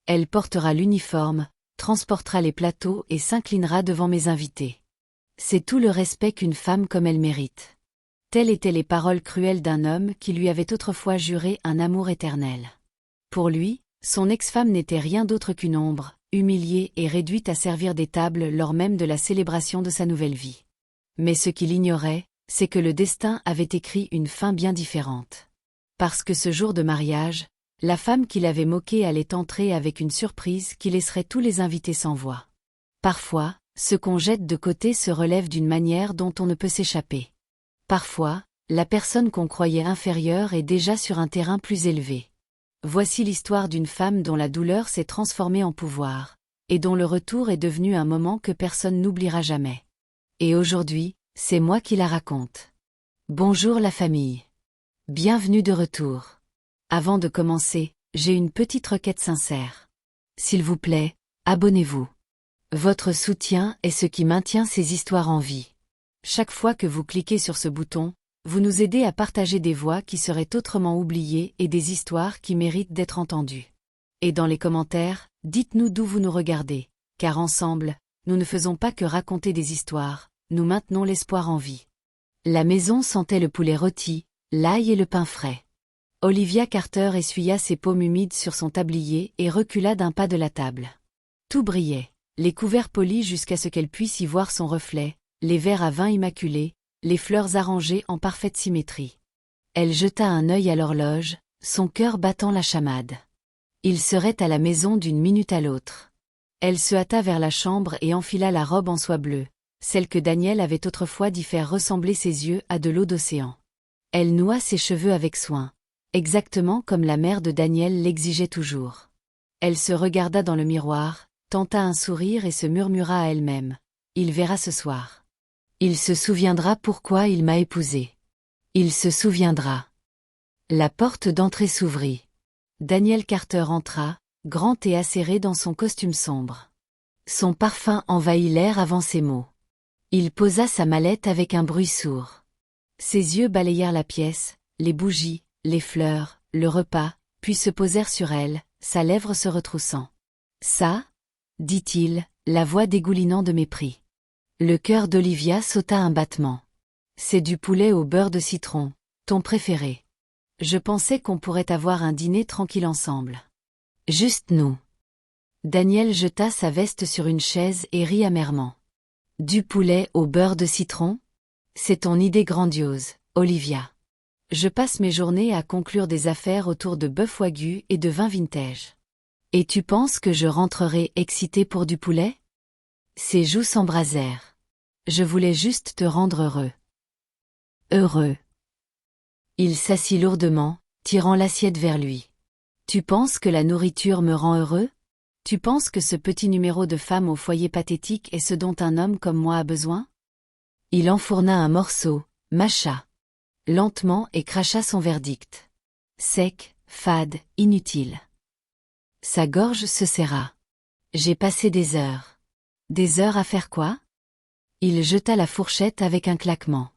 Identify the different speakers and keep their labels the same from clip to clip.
Speaker 1: Elle portera l'uniforme, transportera les plateaux et s'inclinera devant mes invités. C'est tout le respect qu'une femme comme elle mérite. Telles étaient les paroles cruelles d'un homme qui lui avait autrefois juré un amour éternel. Pour lui, son ex-femme n'était rien d'autre qu'une ombre, humiliée et réduite à servir des tables lors même de la célébration de sa nouvelle vie. Mais ce qu'il ignorait, c'est que le destin avait écrit une fin bien différente. Parce que ce jour de mariage, la femme qui l'avait moqué allait entrer avec une surprise qui laisserait tous les invités sans voix. Parfois, ce qu'on jette de côté se relève d'une manière dont on ne peut s'échapper. Parfois, la personne qu'on croyait inférieure est déjà sur un terrain plus élevé. Voici l'histoire d'une femme dont la douleur s'est transformée en pouvoir, et dont le retour est devenu un moment que personne n'oubliera jamais. Et aujourd'hui, c'est moi qui la raconte. Bonjour la famille. Bienvenue de retour. Avant de commencer, j'ai une petite requête sincère. S'il vous plaît, abonnez-vous. Votre soutien est ce qui maintient ces histoires en vie. Chaque fois que vous cliquez sur ce bouton, vous nous aidez à partager des voix qui seraient autrement oubliées et des histoires qui méritent d'être entendues. Et dans les commentaires, dites-nous d'où vous nous regardez, car ensemble, nous ne faisons pas que raconter des histoires, nous maintenons l'espoir en vie. La maison sentait le poulet rôti, l'ail et le pain frais. Olivia Carter essuya ses paumes humides sur son tablier et recula d'un pas de la table. Tout brillait, les couverts polis jusqu'à ce qu'elle puisse y voir son reflet, les verres à vin immaculés, les fleurs arrangées en parfaite symétrie. Elle jeta un œil à l'horloge, son cœur battant la chamade. Il serait à la maison d'une minute à l'autre. Elle se hâta vers la chambre et enfila la robe en soie bleue, celle que Daniel avait autrefois dit faire ressembler ses yeux à de l'eau d'océan. Elle noua ses cheveux avec soin, exactement comme la mère de Daniel l'exigeait toujours. Elle se regarda dans le miroir, tenta un sourire et se murmura à elle-même. Il verra ce soir. Il se souviendra pourquoi il m'a épousée. Il se souviendra. La porte d'entrée s'ouvrit. Daniel Carter entra, grand et acéré dans son costume sombre. Son parfum envahit l'air avant ses mots. Il posa sa mallette avec un bruit sourd. Ses yeux balayèrent la pièce, les bougies, les fleurs, le repas, puis se posèrent sur elle, sa lèvre se retroussant. « Ça » dit-il, la voix dégoulinant de mépris. Le cœur d'Olivia sauta un battement. « C'est du poulet au beurre de citron, ton préféré. Je pensais qu'on pourrait avoir un dîner tranquille ensemble. Juste nous. » Daniel jeta sa veste sur une chaise et rit amèrement. « Du poulet au beurre de citron ? C'est ton idée grandiose, Olivia. Je passe mes journées à conclure des affaires autour de bœuf wagyu et de vin vintage. Et tu penses que je rentrerai excitée pour du poulet ? » Ses joues s'embrasèrent. Je voulais juste te rendre heureux. Heureux. Il s'assit lourdement, tirant l'assiette vers lui. Tu penses que la nourriture me rend heureux ? Tu penses que ce petit numéro de femme au foyer pathétique est ce dont un homme comme moi a besoin ? Il enfourna un morceau, mâcha lentement et cracha son verdict. Sec, fade, inutile. Sa gorge se serra. J'ai passé des heures. Des heures à faire quoi ? Il jeta la fourchette avec un claquement.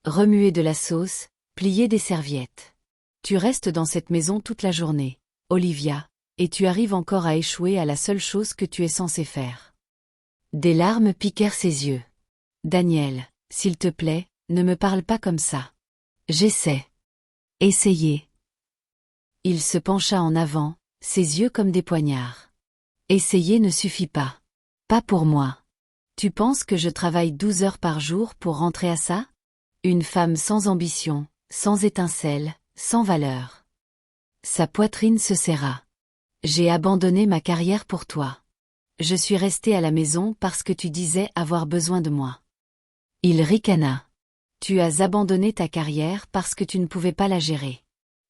Speaker 1: Remuer de la sauce, plier des serviettes. Tu restes dans cette maison toute la journée, Olivia, et tu arrives encore à échouer à la seule chose que tu es censée faire. Des larmes piquèrent ses yeux. Daniel, s'il te plaît, ne me parle pas comme ça. J'essaie. Essayez. Il se pencha en avant, ses yeux comme des poignards. Essayer ne suffit pas. Pas pour moi. Tu penses que je travaille 12 heures par jour pour rentrer à ça ? Une femme sans ambition, sans étincelle, sans valeur. Sa poitrine se serra. J'ai abandonné ma carrière pour toi. Je suis restée à la maison parce que tu disais avoir besoin de moi. Il ricana. Tu as abandonné ta carrière parce que tu ne pouvais pas la gérer.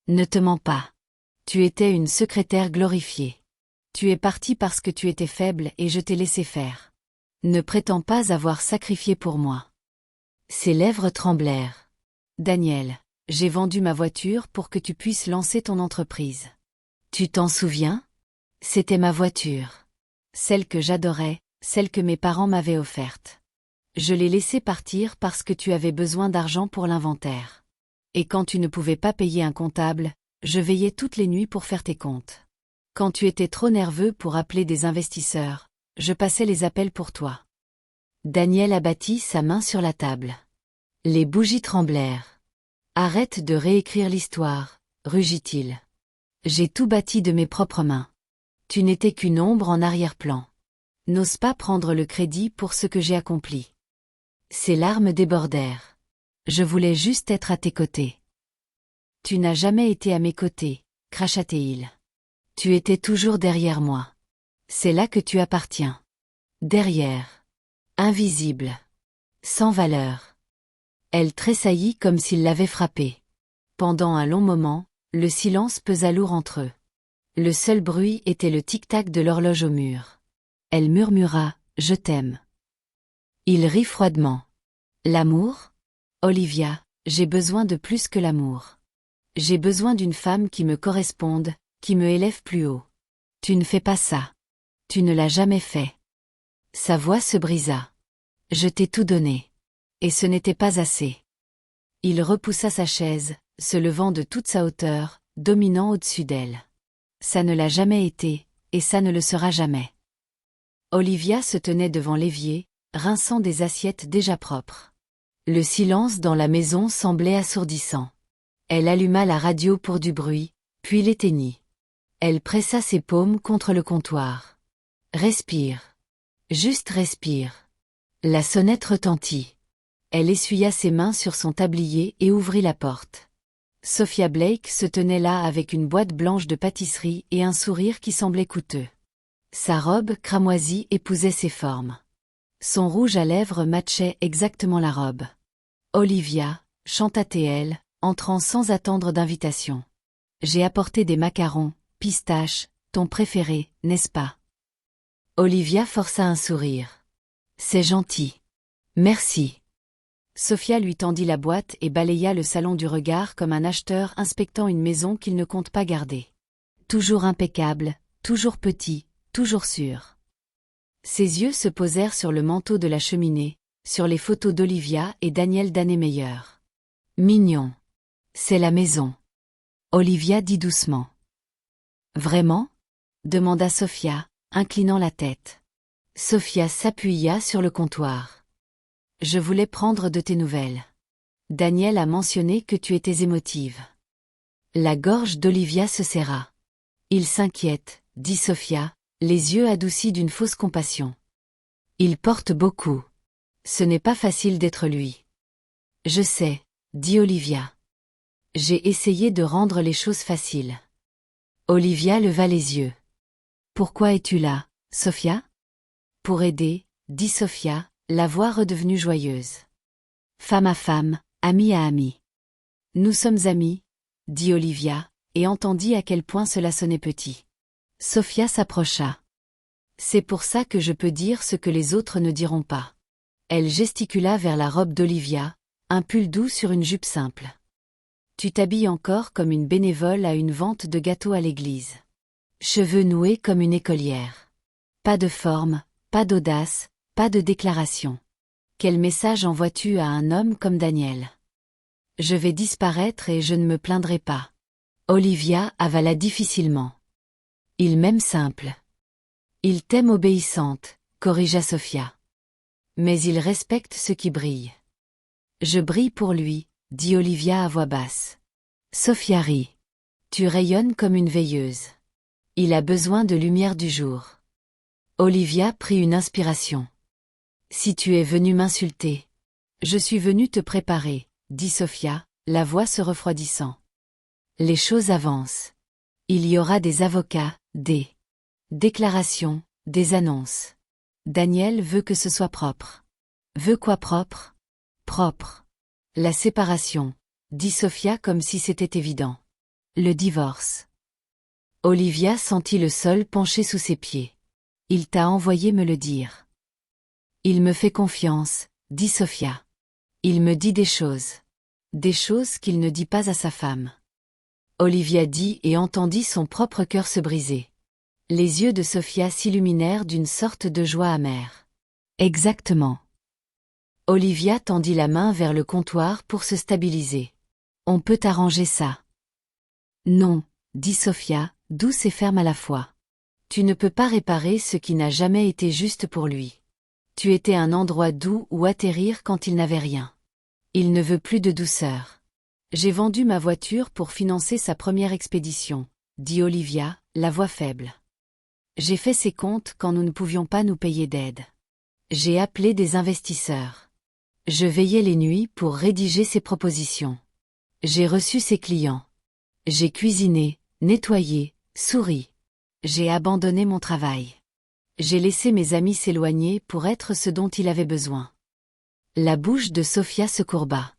Speaker 1: Ne te mens pas. Tu étais une secrétaire glorifiée. Tu es partie parce que tu étais faible et je t'ai laissé faire. Ne prétends pas avoir sacrifié pour moi. Ses lèvres tremblèrent. Daniel, j'ai vendu ma voiture pour que tu puisses lancer ton entreprise. Tu t'en souviens ? C'était ma voiture. Celle que j'adorais, celle que mes parents m'avaient offerte. Je l'ai laissée partir parce que tu avais besoin d'argent pour l'inventaire. Et quand tu ne pouvais pas payer un comptable, je veillais toutes les nuits pour faire tes comptes. Quand tu étais trop nerveux pour appeler des investisseurs, je passais les appels pour toi. Daniel abattit sa main sur la table. Les bougies tremblèrent. Arrête de réécrire l'histoire, rugit-il. J'ai tout bâti de mes propres mains. Tu n'étais qu'une ombre en arrière-plan. N'ose pas prendre le crédit pour ce que j'ai accompli. Ses larmes débordèrent. Je voulais juste être à tes côtés. Tu n'as jamais été à mes côtés, cracha-t-il. Tu étais toujours derrière moi. C'est là que tu appartiens. Derrière. Invisible. Sans valeur. Elle tressaillit comme s'il l'avait frappée. Pendant un long moment, le silence pesa lourd entre eux. Le seul bruit était le tic-tac de l'horloge au mur. Elle murmura « Je t'aime ». Il rit froidement. « L'amour ? Olivia, j'ai besoin de plus que l'amour. J'ai besoin d'une femme qui me corresponde, qui me élève plus haut. Tu ne fais pas ça. Tu ne l'as jamais fait. » Sa voix se brisa. « Je t'ai tout donné. Et ce n'était pas assez. » Il repoussa sa chaise, se levant de toute sa hauteur, dominant au-dessus d'elle. Ça ne l'a jamais été, et ça ne le sera jamais. Olivia se tenait devant l'évier, rinçant des assiettes déjà propres. Le silence dans la maison semblait assourdissant. Elle alluma la radio pour du bruit, puis l'éteignit. Elle pressa ses paumes contre le comptoir. Respire. Juste respire. La sonnette retentit. Elle essuya ses mains sur son tablier et ouvrit la porte. Sophia Blake se tenait là avec une boîte blanche de pâtisserie et un sourire qui semblait coûteux. Sa robe cramoisie épousait ses formes. Son rouge à lèvres matchait exactement la robe. « Olivia », chanta-t-elle, entrant sans attendre d'invitation. « J'ai apporté des macarons, pistaches, ton préféré, n'est-ce pas ?» Olivia força un sourire. « C'est gentil. Merci. » Sophia lui tendit la boîte et balaya le salon du regard comme un acheteur inspectant une maison qu'il ne compte pas garder. Toujours impeccable, toujours petit, toujours sûr. Ses yeux se posèrent sur le manteau de la cheminée, sur les photos d'Olivia et Daniel Dannemeyer. Mignon. C'est la maison. Olivia dit doucement. Vraiment ? Demanda Sophia, inclinant la tête. Sophia s'appuya sur le comptoir. Je voulais prendre de tes nouvelles. Daniel a mentionné que tu étais émotive. La gorge d'Olivia se serra. Il s'inquiète, dit Sophia, les yeux adoucis d'une fausse compassion. Il porte beaucoup. Ce n'est pas facile d'être lui. Je sais, dit Olivia. J'ai essayé de rendre les choses faciles. Olivia leva les yeux. Pourquoi es-tu là, Sophia ? Pour aider, dit Sophia, la voix redevenue joyeuse. Femme à femme, ami à ami. Nous sommes amis, dit Olivia, et entendit à quel point cela sonnait petit. Sophia s'approcha. C'est pour ça que je peux dire ce que les autres ne diront pas. Elle gesticula vers la robe d'Olivia, un pull doux sur une jupe simple. Tu t'habilles encore comme une bénévole à une vente de gâteaux à l'église. Cheveux noués comme une écolière. Pas de forme, pas d'audace, pas de déclaration. Quel message envoies-tu à un homme comme Daniel ? Je vais disparaître et je ne me plaindrai pas. Olivia avala difficilement. Il m'aime simple. Il t'aime obéissante, corrigea Sophia. Mais il respecte ce qui brille. Je brille pour lui, dit Olivia à voix basse. Sophia rit. Tu rayonnes comme une veilleuse. Il a besoin de lumière du jour. Olivia prit une inspiration. Si tu es venu m'insulter. Je suis venue te préparer, dit Sophia, la voix se refroidissant. Les choses avancent. Il y aura des avocats, des déclarations, des annonces. Daniel veut que ce soit propre. Veut quoi propre ? Propre. La séparation, dit Sophia comme si c'était évident. Le divorce. Olivia sentit le sol pencher sous ses pieds. Il t'a envoyé me le dire. Il me fait confiance, dit Sophia. Il me dit des choses qu'il ne dit pas à sa femme. Olivia dit et entendit son propre cœur se briser. Les yeux de Sophia s'illuminèrent d'une sorte de joie amère. Exactement. Olivia tendit la main vers le comptoir pour se stabiliser. On peut arranger ça. Non, dit Sophia, douce et ferme à la fois. Tu ne peux pas réparer ce qui n'a jamais été juste pour lui. Tu étais un endroit doux où atterrir quand il n'avait rien. Il ne veut plus de douceur. J'ai vendu ma voiture pour financer sa première expédition, dit Olivia, la voix faible. J'ai fait ses comptes quand nous ne pouvions pas nous payer d'aide. J'ai appelé des investisseurs. Je veillais les nuits pour rédiger ses propositions. J'ai reçu ses clients. J'ai cuisiné, nettoyé, souri. J'ai abandonné mon travail. J'ai laissé mes amis s'éloigner pour être ce dont il avait besoin. La bouche de Sophia se courba.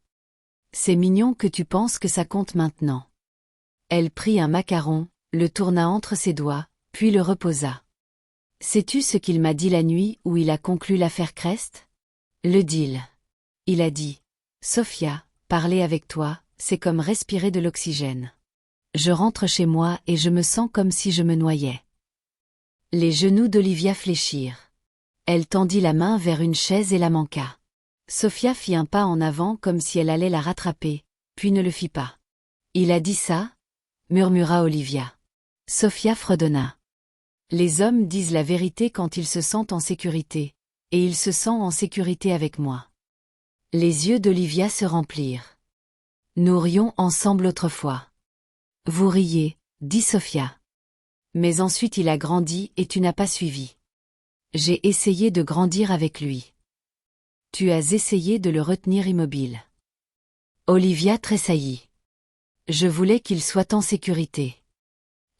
Speaker 1: C'est mignon que tu penses que ça compte maintenant. Elle prit un macaron, le tourna entre ses doigts, puis le reposa. Sais-tu ce qu'il m'a dit la nuit où il a conclu l'affaire Crest? Le deal. Il a dit, Sophia, parler avec toi, c'est comme respirer de l'oxygène. Je rentre chez moi et je me sens comme si je me noyais. Les genoux d'Olivia fléchirent. Elle tendit la main vers une chaise et la manqua. Sophia fit un pas en avant comme si elle allait la rattraper, puis ne le fit pas. Il a dit ça? Murmura Olivia. Sophia fredonna. Les hommes disent la vérité quand ils se sentent en sécurité, et il se sent en sécurité avec moi. Les yeux d'Olivia se remplirent. Nous rions ensemble autrefois. Vous riez, dit Sophia. Mais ensuite il a grandi et tu n'as pas suivi. J'ai essayé de grandir avec lui. Tu as essayé de le retenir immobile. Olivia tressaillit. Je voulais qu'il soit en sécurité.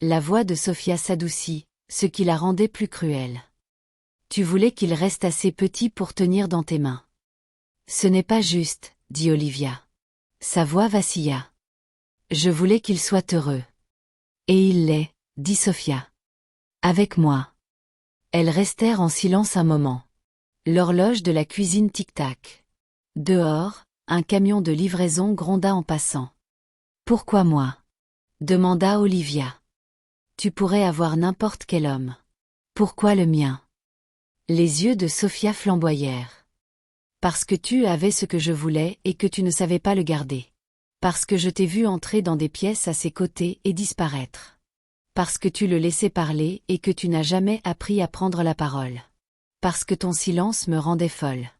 Speaker 1: La voix de Sophia s'adoucit, ce qui la rendait plus cruelle. Tu voulais qu'il reste assez petit pour tenir dans tes mains. Ce n'est pas juste, dit Olivia. Sa voix vacilla. Je voulais qu'il soit heureux. Et il l'est, dit Sophia. Avec moi. Elles restèrent en silence un moment. L'horloge de la cuisine tic-tac. Dehors, un camion de livraison gronda en passant. Pourquoi moi? Demanda Olivia. Tu pourrais avoir n'importe quel homme. Pourquoi le mien? Les yeux de Sophia flamboyèrent. Parce que tu avais ce que je voulais et que tu ne savais pas le garder. Parce que je t'ai vu entrer dans des pièces à ses côtés et disparaître. Parce que tu le laissais parler et que tu n'as jamais appris à prendre la parole. Parce que ton silence me rendait folle.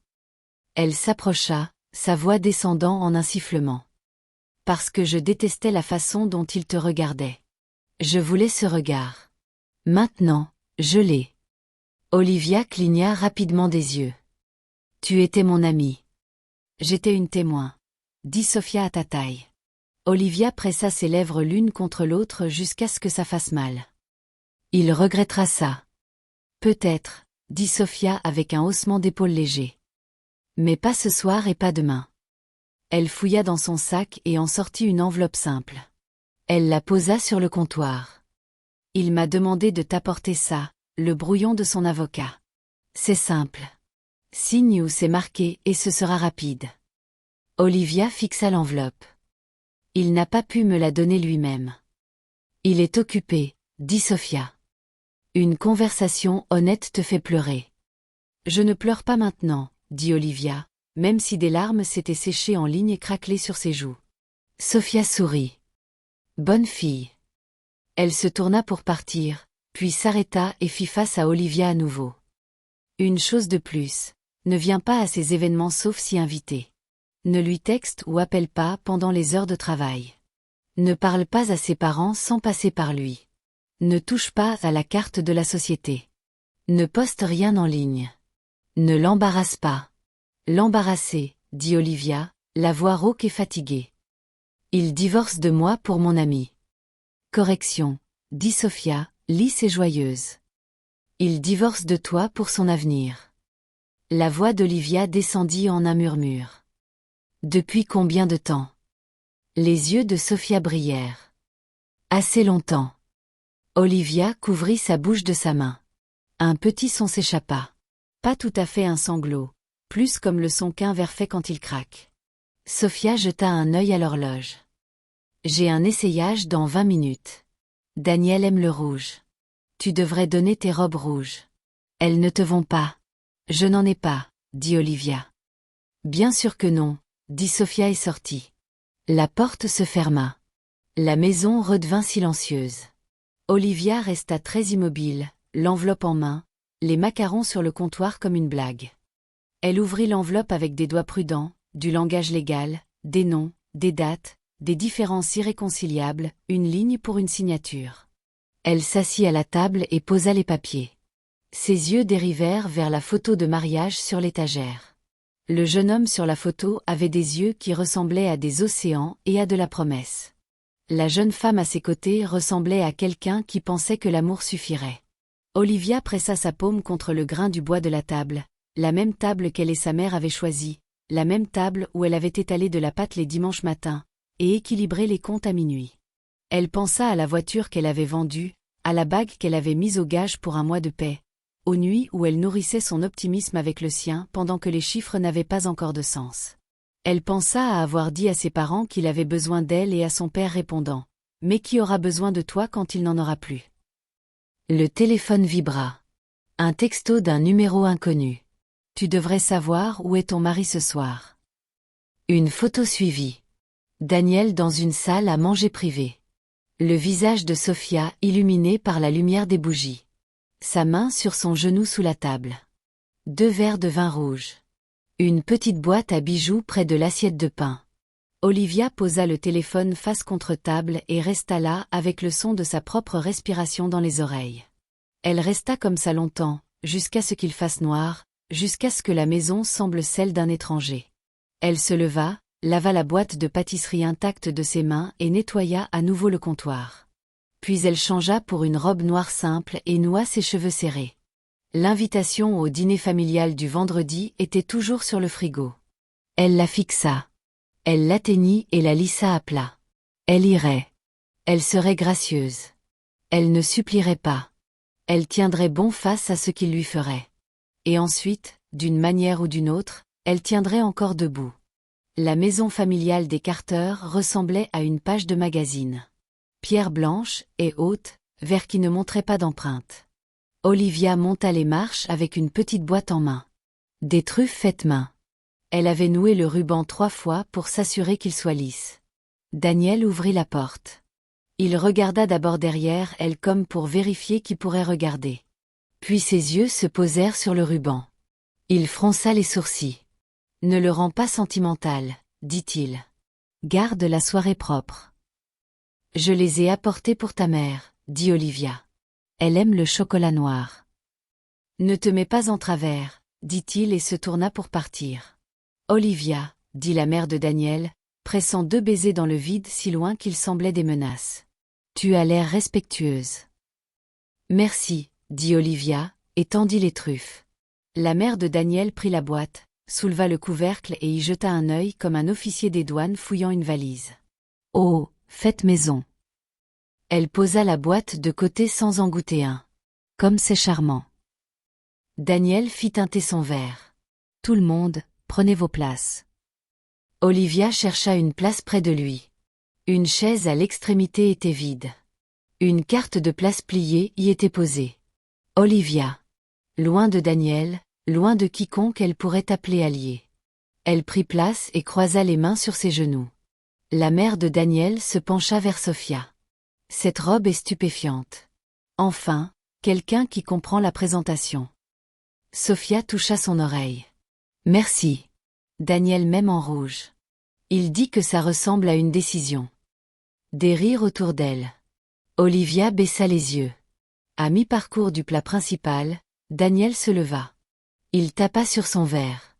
Speaker 1: Elle s'approcha, sa voix descendant en un sifflement. Parce que je détestais la façon dont il te regardait. Je voulais ce regard. Maintenant, je l'ai. Olivia cligna rapidement des yeux. Tu étais mon ami. J'étais une témoin, dit Sophia à ta taille. Olivia pressa ses lèvres l'une contre l'autre jusqu'à ce que ça fasse mal. Il regrettera ça. Peut-être, dit Sophia avec un haussement d'épaules léger. Mais pas ce soir et pas demain. Elle fouilla dans son sac et en sortit une enveloppe simple. Elle la posa sur le comptoir. Il m'a demandé de t'apporter ça, le brouillon de son avocat. C'est simple. Signe où c'est marqué et ce sera rapide. Olivia fixa l'enveloppe. Il n'a pas pu me la donner lui-même. Il est occupé, dit Sophia. Une conversation honnête te fait pleurer. Je ne pleure pas maintenant, dit Olivia, même si des larmes s'étaient séchées en ligne et craquelées sur ses joues. Sophia sourit. Bonne fille. Elle se tourna pour partir, puis s'arrêta et fit face à Olivia à nouveau. Une chose de plus, ne viens pas à ces événements sauf si invité. Ne lui texte ou appelle pas pendant les heures de travail. Ne parle pas à ses parents sans passer par lui. Ne touche pas à la carte de la société. Ne poste rien en ligne. Ne l'embarrasse pas. L'embarrasser, dit Olivia, la voix rauque et fatiguée. Il divorce de moi pour mon ami. Correction, dit Sophia, lisse et joyeuse. Il divorce de toi pour son avenir. La voix d'Olivia descendit en un murmure. Depuis combien de temps? Les yeux de Sophia brillèrent. Assez longtemps. Olivia couvrit sa bouche de sa main. Un petit son s'échappa. Pas tout à fait un sanglot, plus comme le son qu'un ver fait quand il craque. Sophia jeta un œil à l'horloge. J'ai un essayage dans 20 minutes. Daniel aime le rouge. Tu devrais donner tes robes rouges. Elles ne te vont pas. Je n'en ai pas, dit Olivia. Bien sûr que non, dit Sophia et sortit. La porte se ferma. La maison redevint silencieuse. Olivia resta très immobile, l'enveloppe en main, les macarons sur le comptoir comme une blague. Elle ouvrit l'enveloppe avec des doigts prudents, du langage légal, des noms, des dates, des différences irréconciliables, une ligne pour une signature. Elle s'assit à la table et posa les papiers. Ses yeux dérivèrent vers la photo de mariage sur l'étagère. Le jeune homme sur la photo avait des yeux qui ressemblaient à des océans et à de la promesse. La jeune femme à ses côtés ressemblait à quelqu'un qui pensait que l'amour suffirait. Olivia pressa sa paume contre le grain du bois de la table, la même table qu'elle et sa mère avaient choisie, la même table où elle avait étalé de la pâte les dimanches matins, et équilibré les comptes à minuit. Elle pensa à la voiture qu'elle avait vendue, à la bague qu'elle avait mise au gage pour un mois de paix, aux nuits où elle nourrissait son optimisme avec le sien pendant que les chiffres n'avaient pas encore de sens. Elle pensa à avoir dit à ses parents qu'il avait besoin d'elle et à son père répondant « Mais qui aura besoin de toi quand il n'en aura plus ?» Le téléphone vibra. Un texto d'un numéro inconnu. « Tu devrais savoir où est ton mari ce soir. » Une photo suivie. Daniel dans une salle à manger privée. Le visage de Sophia illuminé par la lumière des bougies. Sa main sur son genou sous la table. 2 verres de vin rouge. Une petite boîte à bijoux près de l'assiette de pain. Olivia posa le téléphone face contre table et resta là avec le son de sa propre respiration dans les oreilles. Elle resta comme ça longtemps, jusqu'à ce qu'il fasse noir, jusqu'à ce que la maison semble celle d'un étranger. Elle se leva, lava la boîte de pâtisserie intacte de ses mains et nettoya à nouveau le comptoir. Puis elle changea pour une robe noire simple et noua ses cheveux serrés. L'invitation au dîner familial du vendredi était toujours sur le frigo. Elle la fixa. Elle l'atteignit et la lissa à plat. Elle irait. Elle serait gracieuse. Elle ne supplierait pas. Elle tiendrait bon face à ce qu'il lui ferait. Et ensuite, d'une manière ou d'une autre, elle tiendrait encore debout. La maison familiale des Carter ressemblait à une page de magazine. Pierre blanche et haute, verre qui ne montrait pas d'empreinte. Olivia monta les marches avec une petite boîte en main. Des truffes faites main. Elle avait noué le ruban 3 fois pour s'assurer qu'il soit lisse. Daniel ouvrit la porte. Il regarda d'abord derrière elle comme pour vérifier qui pourrait regarder. Puis ses yeux se posèrent sur le ruban. Il fronça les sourcils. « Ne le rends pas sentimental, dit-il. Garde la soirée propre. »« Je les ai apportés pour ta mère, dit Olivia. Elle aime le chocolat noir. »« Ne te mets pas en travers, dit-il et se tourna pour partir. »« Olivia, dit la mère de Daniel, pressant 2 baisers dans le vide si loin qu'ils semblaient des menaces. Tu as l'air respectueuse. »« Merci, dit Olivia, et tendit les truffes. La mère de Daniel prit la boîte, souleva le couvercle et y jeta un œil comme un officier des douanes fouillant une valise. « Oh, faites maison. » Elle posa la boîte de côté sans en goûter un. « Comme c'est charmant. » Daniel fit teinter son verre. « Tout le monde, prenez vos places. » Olivia chercha une place près de lui. Une chaise à l'extrémité était vide. Une carte de place pliée y était posée. Olivia. Loin de Daniel, loin de quiconque elle pourrait appeler allié. Elle prit place et croisa les mains sur ses genoux. La mère de Daniel se pencha vers Sophia. Cette robe est stupéfiante. Enfin, quelqu'un qui comprend la présentation. Sophia toucha son oreille. Merci. Daniel même en rouge. Il dit que ça ressemble à une décision. Des rires autour d'elle. Olivia baissa les yeux. À mi-parcours du plat principal, Daniel se leva. Il tapa sur son verre.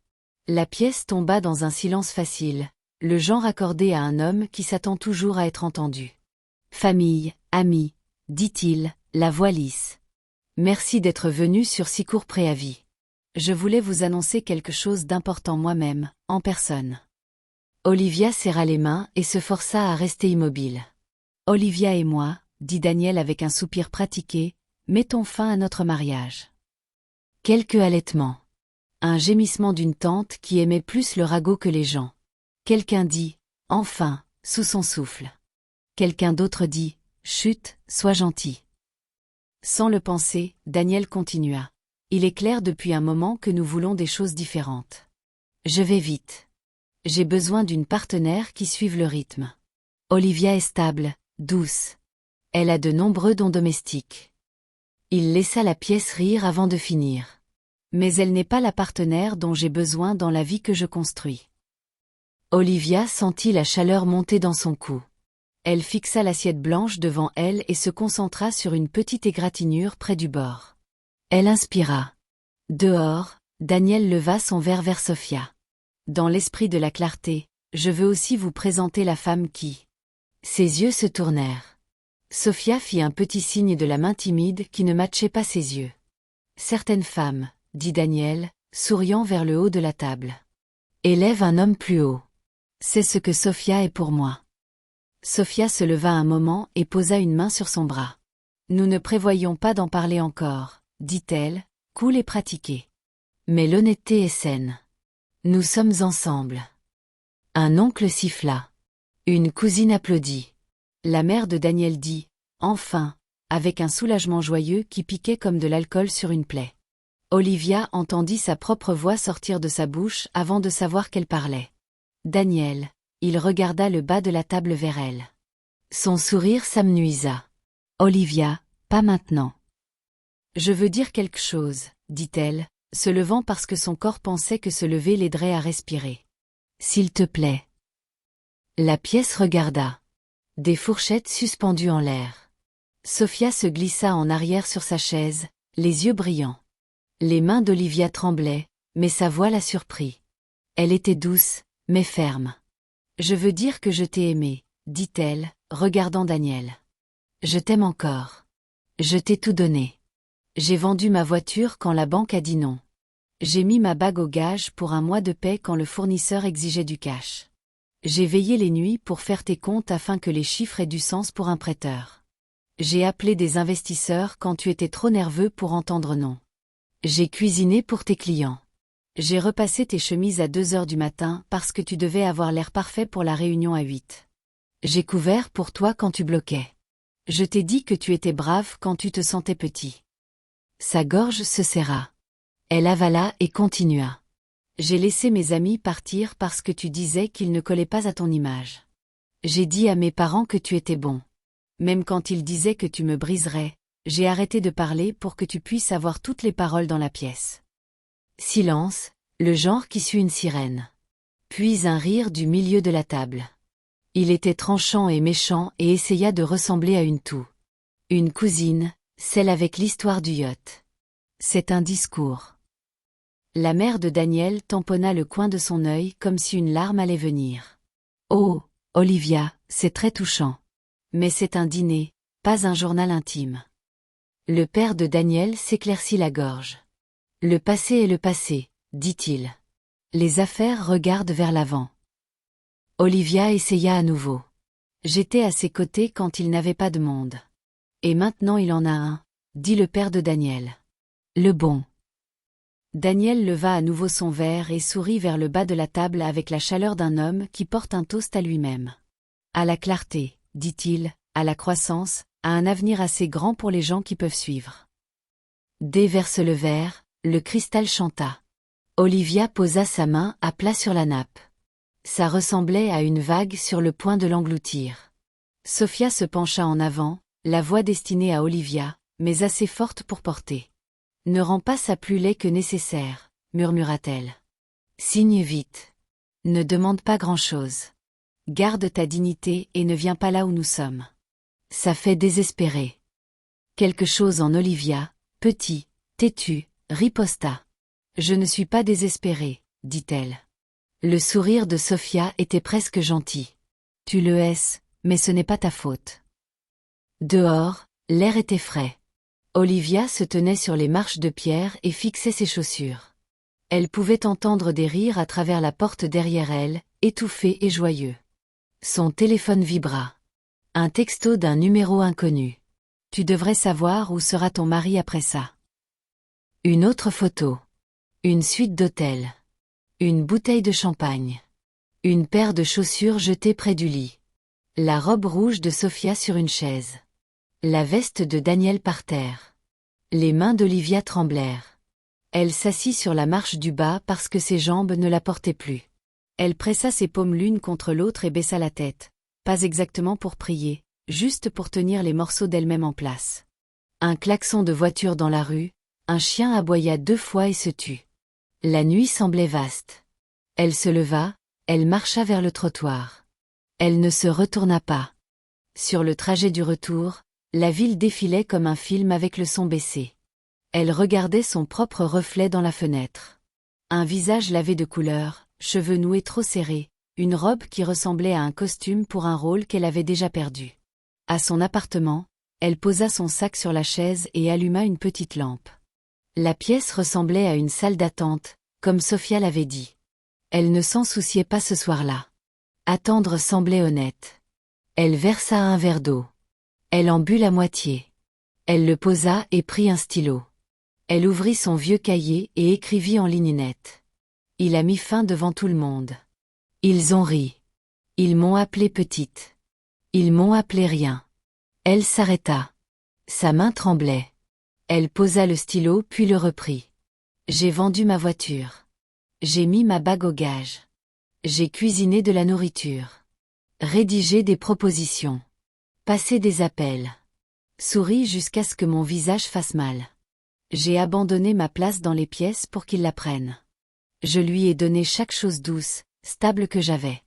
Speaker 1: La pièce tomba dans un silence facile, le genre accordé à un homme qui s'attend toujours à être entendu. Famille, amis, dit-il, la voix lisse. Merci d'être venu sur si court préavis. Je voulais vous annoncer quelque chose d'important moi-même, en personne. Olivia serra les mains et se força à rester immobile. Olivia et moi, dit Daniel avec un soupir pratiqué, mettons fin à notre mariage. Quelques halètements. Un gémissement d'une tante qui aimait plus le ragot que les gens. Quelqu'un dit, enfin, sous son souffle. Quelqu'un d'autre dit, chut, sois gentil. Sans le penser, Daniel continua. Il est clair depuis un moment que nous voulons des choses différentes. Je vais vite. J'ai besoin d'une partenaire qui suive le rythme. Olivia est stable, douce. Elle a de nombreux dons domestiques. Il laissa la pièce rire avant de finir. Mais elle n'est pas la partenaire dont j'ai besoin dans la vie que je construis. Olivia sentit la chaleur monter dans son cou. Elle fixa l'assiette blanche devant elle et se concentra sur une petite égratignure près du bord. Elle inspira. Dehors, Daniel leva son verre vers Sophia. Dans l'esprit de la clarté, je veux aussi vous présenter la femme qui... Ses yeux se tournèrent. Sophia fit un petit signe de la main timide qui ne matchait pas ses yeux. Certaines femmes, dit Daniel, souriant vers le haut de la table, élèvent un homme plus haut. C'est ce que Sophia est pour moi. Sophia se leva un moment et posa une main sur son bras. Nous ne prévoyons pas d'en parler encore, dit-elle, cool et pratiquée. Mais l'honnêteté est saine. Nous sommes ensemble. Un oncle siffla. Une cousine applaudit. La mère de Daniel dit, enfin, avec un soulagement joyeux qui piquait comme de l'alcool sur une plaie. Olivia entendit sa propre voix sortir de sa bouche avant de savoir qu'elle parlait. Daniel, il regarda le bas de la table vers elle. Son sourire s'amenuisa. Olivia, pas maintenant. Je veux dire quelque chose, dit-elle, se levant parce que son corps pensait que se lever l'aiderait à respirer. S'il te plaît. La pièce regarda. Des fourchettes suspendues en l'air. Sophia se glissa en arrière sur sa chaise, les yeux brillants. Les mains d'Olivia tremblaient, mais sa voix la surprit. Elle était douce, mais ferme. Je veux dire que je t'ai aimé, dit-elle, regardant Daniel. Je t'aime encore. Je t'ai tout donné. J'ai vendu ma voiture quand la banque a dit non. J'ai mis ma bague au gage pour un mois de paix quand le fournisseur exigeait du cash. J'ai veillé les nuits pour faire tes comptes afin que les chiffres aient du sens pour un prêteur. J'ai appelé des investisseurs quand tu étais trop nerveux pour entendre non. J'ai cuisiné pour tes clients. J'ai repassé tes chemises à 2 heures du matin parce que tu devais avoir l'air parfait pour la réunion à 8. J'ai couvert pour toi quand tu bloquais. Je t'ai dit que tu étais brave quand tu te sentais petit. Sa gorge se serra. Elle avala et continua. J'ai laissé mes amis partir parce que tu disais qu'ils ne collaient pas à ton image. J'ai dit à mes parents que tu étais bon. Même quand ils disaient que tu me briserais, j'ai arrêté de parler pour que tu puisses avoir toutes les paroles dans la pièce. Silence, le genre qui suit une sirène. Puis un rire du milieu de la table. Il était tranchant et méchant et essaya de ressembler à une toux. Une cousine, celle avec l'histoire du yacht. C'est un discours. La mère de Daniel tamponna le coin de son œil comme si une larme allait venir. Oh, Olivia, c'est très touchant. Mais c'est un dîner, pas un journal intime. Le père de Daniel s'éclaircit la gorge. Le passé est le passé, dit-il. Les affaires regardent vers l'avant. Olivia essaya à nouveau. J'étais à ses côtés quand il n'avait pas de monde. Et maintenant il en a un, dit le père de Daniel. Le bon. Daniel leva à nouveau son verre et sourit vers le bas de la table avec la chaleur d'un homme qui porte un toast à lui-même. À la clarté, dit-il, à la croissance, à un avenir assez grand pour les gens qui peuvent suivre. Déverse le verre, le cristal chanta. Olivia posa sa main à plat sur la nappe. Ça ressemblait à une vague sur le point de l'engloutir. Sophia se pencha en avant, la voix destinée à Olivia, mais assez forte pour porter. Ne rends pas ça plus laid que nécessaire, murmura-t-elle. Signe vite. Ne demande pas grand-chose. Garde ta dignité et ne viens pas là où nous sommes. Ça fait désespérer. Quelque chose en Olivia, petit, têtu, riposta. Je ne suis pas désespérée, dit-elle. Le sourire de Sophia était presque gentil. Tu le es, mais ce n'est pas ta faute. Dehors, l'air était frais. Olivia se tenait sur les marches de pierre et fixait ses chaussures. Elle pouvait entendre des rires à travers la porte derrière elle, étouffés et joyeux. Son téléphone vibra. Un texto d'un numéro inconnu. Tu devrais savoir où sera ton mari après ça. Une autre photo. Une suite d'hôtels. Une bouteille de champagne. Une paire de chaussures jetées près du lit. La robe rouge de Sophia sur une chaise. La veste de Daniel par terre. Les mains d'Olivia tremblèrent. Elle s'assit sur la marche du bas parce que ses jambes ne la portaient plus. Elle pressa ses paumes l'une contre l'autre et baissa la tête, pas exactement pour prier, juste pour tenir les morceaux d'elle-même en place. Un klaxon de voiture dans la rue, un chien aboya 2 fois et se tut. La nuit semblait vaste. Elle se leva, elle marcha vers le trottoir. Elle ne se retourna pas. Sur le trajet du retour, la ville défilait comme un film avec le son baissé. Elle regardait son propre reflet dans la fenêtre. Un visage lavé de couleur, cheveux noués trop serrés, une robe qui ressemblait à un costume pour un rôle qu'elle avait déjà perdu. À son appartement, elle posa son sac sur la chaise et alluma une petite lampe. La pièce ressemblait à une salle d'attente, comme Sophia l'avait dit. Elle ne s'en souciait pas ce soir-là. Attendre semblait honnête. Elle versa un verre d'eau. Elle en but la moitié. Elle le posa et prit un stylo. Elle ouvrit son vieux cahier et écrivit en lignes nettes. Il a mis fin devant tout le monde. Ils ont ri. Ils m'ont appelée petite. Ils m'ont appelé rien. Elle s'arrêta. Sa main tremblait. Elle posa le stylo puis le reprit. J'ai vendu ma voiture. J'ai mis ma bague au gage. J'ai cuisiné de la nourriture. Rédigé des propositions. Passé des appels. Souri jusqu'à ce que mon visage fasse mal. J'ai abandonné ma place dans les pièces pour qu'il la prenne. Je lui ai donné chaque chose douce, stable que j'avais.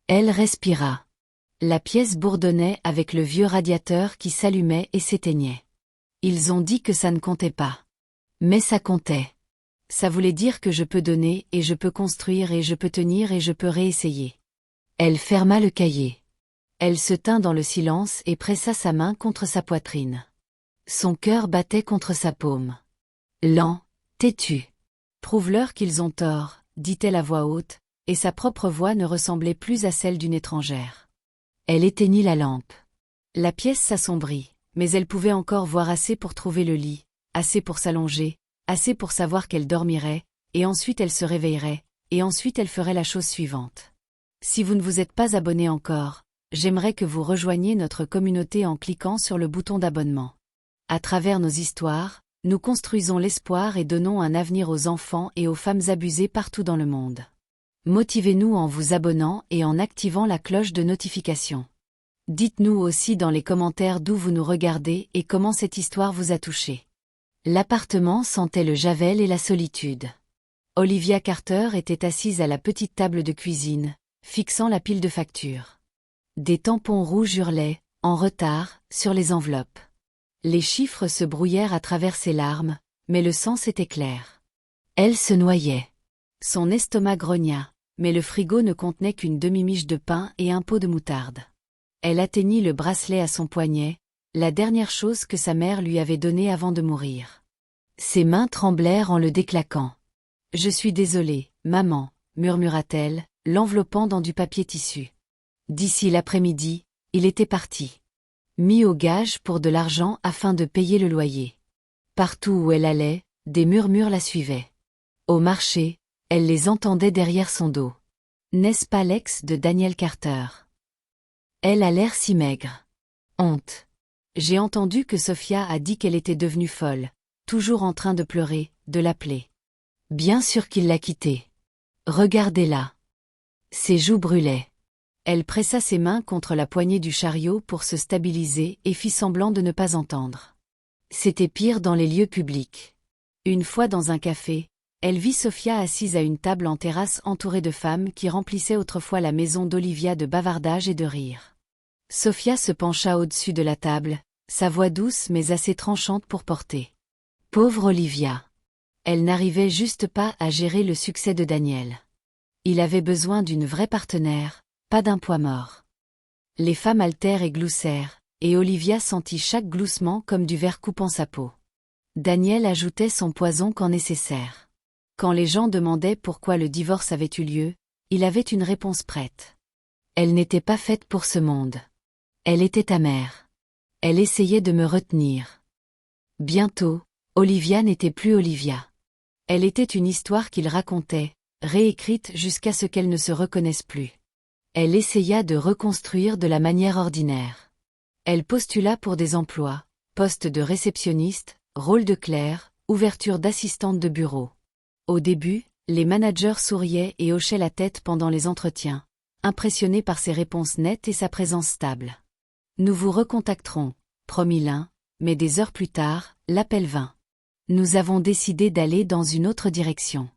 Speaker 1: Elle respira. La pièce bourdonnait avec le vieux radiateur qui s'allumait et s'éteignait. Ils ont dit que ça ne comptait pas. Mais ça comptait. Ça voulait dire que je peux donner et je peux construire et je peux tenir et je peux réessayer. Elle ferma le cahier. Elle se tint dans le silence et pressa sa main contre sa poitrine. Son cœur battait contre sa paume. Lent, têtu. Prouve-leur qu'ils ont tort, dit-elle à voix haute, et sa propre voix ne ressemblait plus à celle d'une étrangère. Elle éteignit la lampe. La pièce s'assombrit, mais elle pouvait encore voir assez pour trouver le lit, assez pour s'allonger, assez pour savoir qu'elle dormirait, et ensuite elle se réveillerait, et ensuite elle ferait la chose suivante. Si vous ne vous êtes pas abonné encore, j'aimerais que vous rejoigniez notre communauté en cliquant sur le bouton d'abonnement. À travers nos histoires, nous construisons l'espoir et donnons un avenir aux enfants et aux femmes abusées partout dans le monde. Motivez-nous en vous abonnant et en activant la cloche de notification. Dites-nous aussi dans les commentaires d'où vous nous regardez et comment cette histoire vous a touché. L'appartement sentait le javel et la solitude. Olivia Carter était assise à la petite table de cuisine, fixant la pile de factures. Des tampons rouges hurlaient, en retard, sur les enveloppes. Les chiffres se brouillèrent à travers ses larmes, mais le sens était clair. Elle se noyait. Son estomac grogna, mais le frigo ne contenait qu'une demi-miche de pain et un pot de moutarde. Elle atteignit le bracelet à son poignet, la dernière chose que sa mère lui avait donnée avant de mourir. Ses mains tremblèrent en le déclaquant. « Je suis désolée, maman, » murmura-t-elle, l'enveloppant dans du papier tissu. D'ici l'après-midi, il était parti. Mis au gage pour de l'argent afin de payer le loyer. Partout où elle allait, des murmures la suivaient. Au marché, elle les entendait derrière son dos. N'est-ce pas l'ex de Daniel Carter? Elle a l'air si maigre. Honte. J'ai entendu que Sophia a dit qu'elle était devenue folle, toujours en train de pleurer, de l'appeler. Bien sûr qu'il l'a quittée. Regardez-la. Ses joues brûlaient. Elle pressa ses mains contre la poignée du chariot pour se stabiliser et fit semblant de ne pas entendre. C'était pire dans les lieux publics. Une fois dans un café, elle vit Sophia assise à une table en terrasse entourée de femmes qui remplissaient autrefois la maison d'Olivia de bavardage et de rire. Sophia se pencha au-dessus de la table, sa voix douce mais assez tranchante pour porter. Pauvre Olivia. Elle n'arrivait juste pas à gérer le succès de Daniel. Il avait besoin d'une vraie partenaire, pas d'un poids mort. Les femmes altèrent et gloussèrent, et Olivia sentit chaque gloussement comme du verre coupant sa peau. Daniel ajoutait son poison quand nécessaire. Quand les gens demandaient pourquoi le divorce avait eu lieu, il avait une réponse prête. Elle n'était pas faite pour ce monde. Elle était amère. Elle essayait de me retenir. Bientôt, Olivia n'était plus Olivia. Elle était une histoire qu'il racontait, réécrite jusqu'à ce qu'elle ne se reconnaisse plus. Elle essaya de reconstruire de la manière ordinaire. Elle postula pour des emplois, poste de réceptionniste, rôle de clerc, ouverture d'assistante de bureau. Au début, les managers souriaient et hochaient la tête pendant les entretiens, impressionnés par ses réponses nettes et sa présence stable. Nous vous recontacterons, promit l'un, mais des heures plus tard, l'appel vint. Nous avons décidé d'aller dans une autre direction.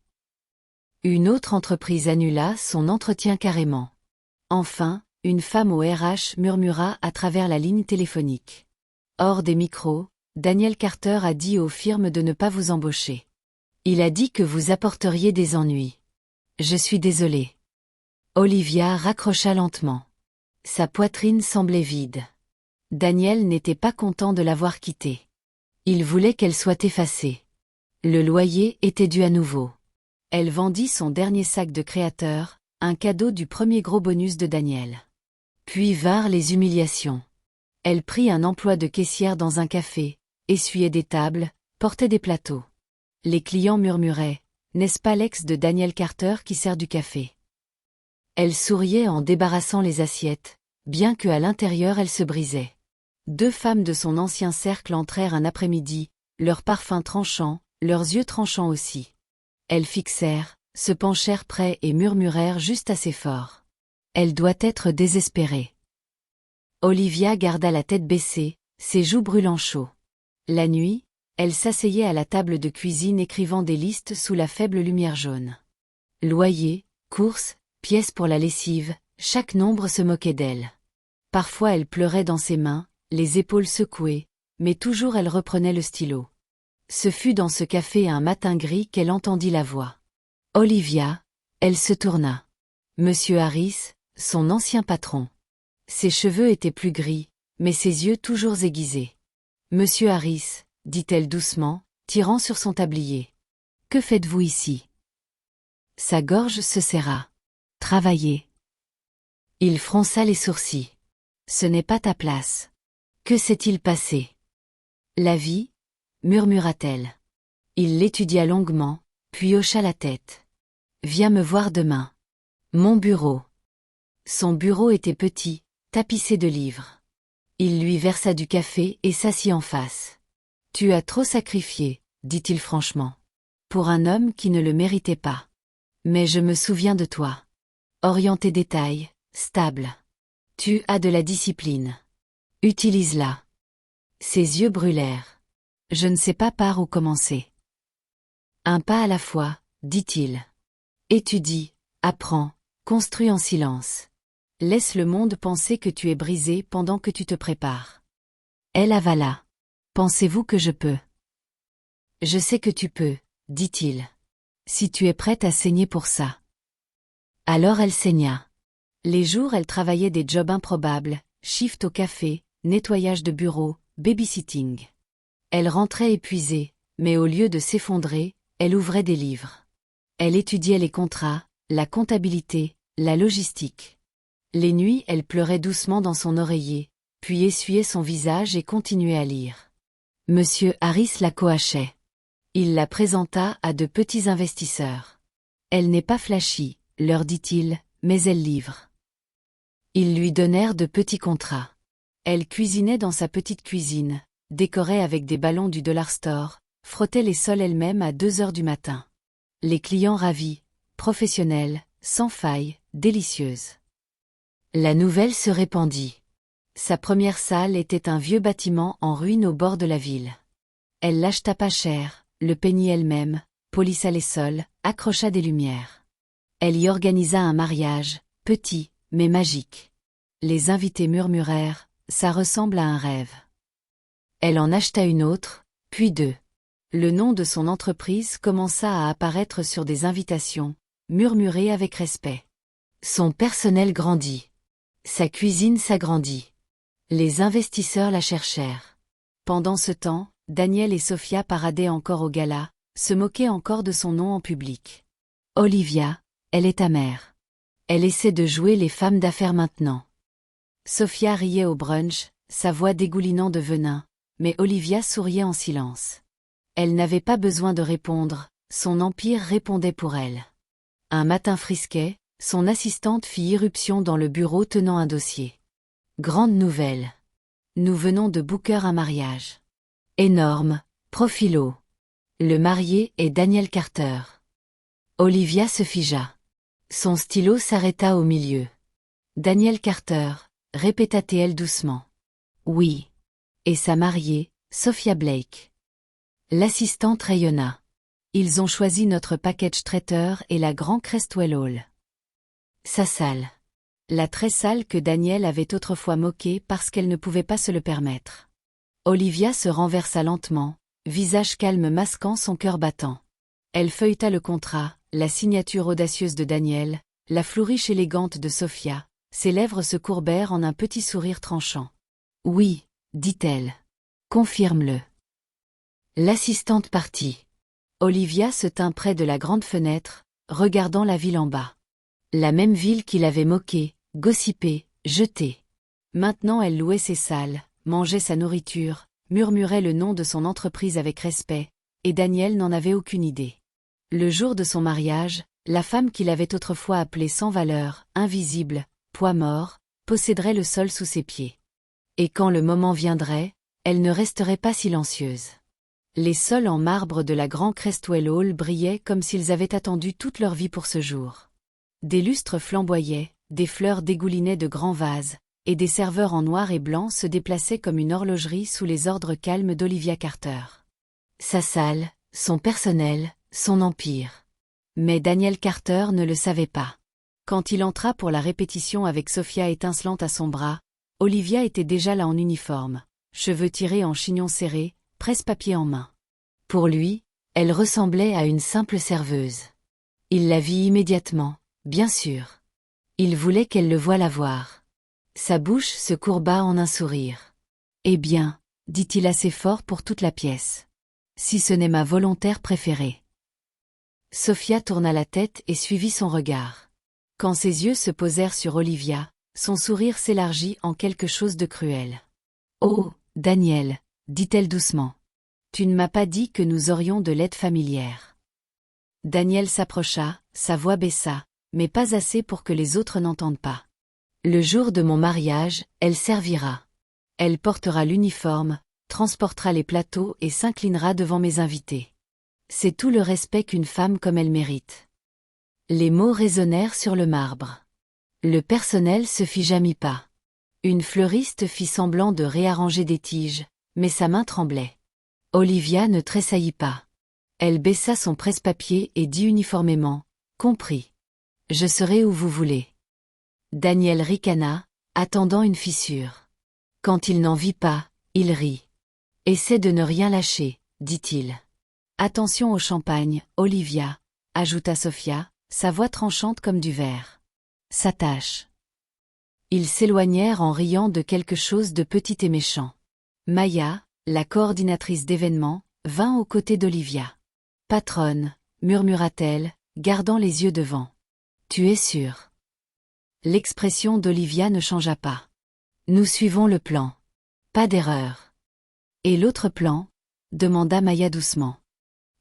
Speaker 1: Une autre entreprise annula son entretien carrément. Enfin, une femme au RH murmura à travers la ligne téléphonique. Hors des micros, Daniel Carter a dit aux firmes de ne pas vous embaucher. Il a dit que vous apporteriez des ennuis. Je suis désolé. Olivia raccrocha lentement. Sa poitrine semblait vide. Daniel n'était pas content de l'avoir quittée. Il voulait qu'elle soit effacée. Le loyer était dû à nouveau. Elle vendit son dernier sac de créateur, un cadeau du premier gros bonus de Daniel. Puis vinrent les humiliations. Elle prit un emploi de caissière dans un café, essuyait des tables, portait des plateaux. Les clients murmuraient « N'est-ce pas l'ex de Daniel Carter qui sert du café ?» Elle souriait en débarrassant les assiettes, bien que à l'intérieur elle se brisait. 2 femmes de son ancien cercle entrèrent un après-midi, leurs parfums tranchants, leurs yeux tranchants aussi. Elles fixèrent, se penchèrent près et murmurèrent juste assez fort. Elle doit être désespérée. Olivia garda la tête baissée, ses joues brûlant chaud. La nuit, elle s'asseyait à la table de cuisine écrivant des listes sous la faible lumière jaune. Loyer, courses, pièces pour la lessive, chaque nombre se moquait d'elle. Parfois elle pleurait dans ses mains, les épaules secouées, mais toujours elle reprenait le stylo. Ce fut dans ce café un matin gris qu'elle entendit la voix. Olivia, elle se tourna. Monsieur Harris, son ancien patron. Ses cheveux étaient plus gris, mais ses yeux toujours aiguisés. Monsieur Harris, dit-elle doucement, tirant sur son tablier. Que faites-vous ici? Sa gorge se serra. Travailler. Il fronça les sourcils. Ce n'est pas ta place. Que s'est-il passé? La vie, murmura-t-elle. Il l'étudia longuement, puis hocha la tête. Viens me voir demain. Mon bureau. Son bureau était petit, tapissé de livres. Il lui versa du café et s'assit en face. Tu as trop sacrifié, dit-il franchement. Pour un homme qui ne le méritait pas. Mais je me souviens de toi. Orienté détail, stable. Tu as de la discipline. Utilise-la. Ses yeux brûlèrent. Je ne sais pas par où commencer. Un pas à la fois, dit-il. Étudie, apprends, construis en silence. Laisse le monde penser que tu es brisé pendant que tu te prépares. Elle avala. Pensez-vous que je peux? Je sais que tu peux, dit-il. Si tu es prête à saigner pour ça. Alors elle saigna. Les jours elle travaillait des jobs improbables, shift au café, nettoyage de bureau, babysitting. Elle rentrait épuisée, mais au lieu de s'effondrer, elle ouvrait des livres. Elle étudiait les contrats, la comptabilité, la logistique. Les nuits elle pleurait doucement dans son oreiller, puis essuyait son visage et continuait à lire. Monsieur Harris la coachait. Il la présenta à de petits investisseurs. Elle n'est pas flashy, leur dit-il, mais elle livre. Ils lui donnèrent de petits contrats. Elle cuisinait dans sa petite cuisine, décorait avec des ballons du Dollar Store, frottait les sols elle-même à 2 heures du matin. Les clients ravis, professionnels, sans faille, délicieuses. La nouvelle se répandit. Sa première salle était un vieux bâtiment en ruine au bord de la ville. Elle l'acheta pas cher, le peignit elle-même, polissa les sols, accrocha des lumières. Elle y organisa un mariage, petit, mais magique. Les invités murmurèrent, ça ressemble à un rêve. Elle en acheta une autre, puis 2. Le nom de son entreprise commença à apparaître sur des invitations, murmurées avec respect. Son personnel grandit. Sa cuisine s'agrandit. Les investisseurs la cherchèrent. Pendant ce temps, Daniel et Sophia paradaient encore au gala, se moquaient encore de son nom en public. Olivia, elle est amère. Elle essaie de jouer les femmes d'affaires maintenant. Sophia riait au brunch, sa voix dégoulinant de venin, mais Olivia souriait en silence. Elle n'avait pas besoin de répondre, son empire répondait pour elle. Un matin frisquet, son assistante fit irruption dans le bureau tenant un dossier. Grande nouvelle. Nous venons de booker un mariage. Énorme, profil haut. Le marié est Daniel Carter. Olivia se figea. Son stylo s'arrêta au milieu. Daniel Carter, répéta-t-elle doucement. Oui. Et sa mariée, Sophia Blake. L'assistante rayonna. Ils ont choisi notre package traiteur et la Grand Crestwell Hall. Sa salle. La très sale que Daniel avait autrefois moquée parce qu'elle ne pouvait pas se le permettre. Olivia se renversa lentement, visage calme masquant son cœur battant. Elle feuilleta le contrat, la signature audacieuse de Daniel, la flouriche élégante de Sophia, ses lèvres se courbèrent en un petit sourire tranchant. « Oui, dit-elle. Confirme-le. » L'assistante partit. Olivia se tint près de la grande fenêtre, regardant la ville en bas. La même ville qui l'avait moquée, gossipée, jetée. Maintenant elle louait ses salles, mangeait sa nourriture, murmurait le nom de son entreprise avec respect, et Daniel n'en avait aucune idée. Le jour de son mariage, la femme qu'il avait autrefois appelée sans valeur, invisible, poids mort, posséderait le sol sous ses pieds. Et quand le moment viendrait, elle ne resterait pas silencieuse. Les sols en marbre de la Grand Crestwell Hall brillaient comme s'ils avaient attendu toute leur vie pour ce jour. Des lustres flamboyaient, des fleurs dégoulinaient de grands vases, et des serveurs en noir et blanc se déplaçaient comme une horlogerie sous les ordres calmes d'Olivia Carter. Sa salle, son personnel, son empire. Mais Daniel Carter ne le savait pas. Quand il entra pour la répétition avec Sophia étincelante à son bras, Olivia était déjà là en uniforme, cheveux tirés en chignon serré, presse-papier en main. Pour lui, elle ressemblait à une simple serveuse. Il la vit immédiatement, bien sûr. Il voulait qu'elle le voie la voir. Sa bouche se courba en un sourire. « Eh bien, dit-il assez fort pour toute la pièce. Si ce n'est ma volontaire préférée. » Sophia tourna la tête et suivit son regard. Quand ses yeux se posèrent sur Olivia, son sourire s'élargit en quelque chose de cruel. « Oh, Daniel, dit-elle doucement. Tu ne m'as pas dit que nous aurions de l'aide familière. » Daniel s'approcha, sa voix baissa, mais pas assez pour que les autres n'entendent pas. « Le jour de mon mariage, elle servira. Elle portera l'uniforme, transportera les plateaux et s'inclinera devant mes invités. C'est tout le respect qu'une femme comme elle mérite. » Les mots résonnèrent sur le marbre. Le personnel se figea mi-pas. Une fleuriste fit semblant de réarranger des tiges, mais sa main tremblait. Olivia ne tressaillit pas. Elle baissa son presse-papier et dit uniformément « Compris. Je serai où vous voulez. » Daniel ricana, attendant une fissure. Quand il n'en vit pas, il rit. « Essaie de ne rien lâcher, dit-il. »« Attention au champagne, Olivia, » ajouta Sophia, sa voix tranchante comme du verre. « S'attache. » Ils s'éloignèrent en riant de quelque chose de petit et méchant. Maya, la coordinatrice d'événements, vint aux côtés d'Olivia. « Patronne, » murmura-t-elle, gardant les yeux devant. « Tu es sûre ?» L'expression d'Olivia ne changea pas. « Nous suivons le plan. Pas d'erreur. »« Et l'autre plan ?» demanda Maya doucement.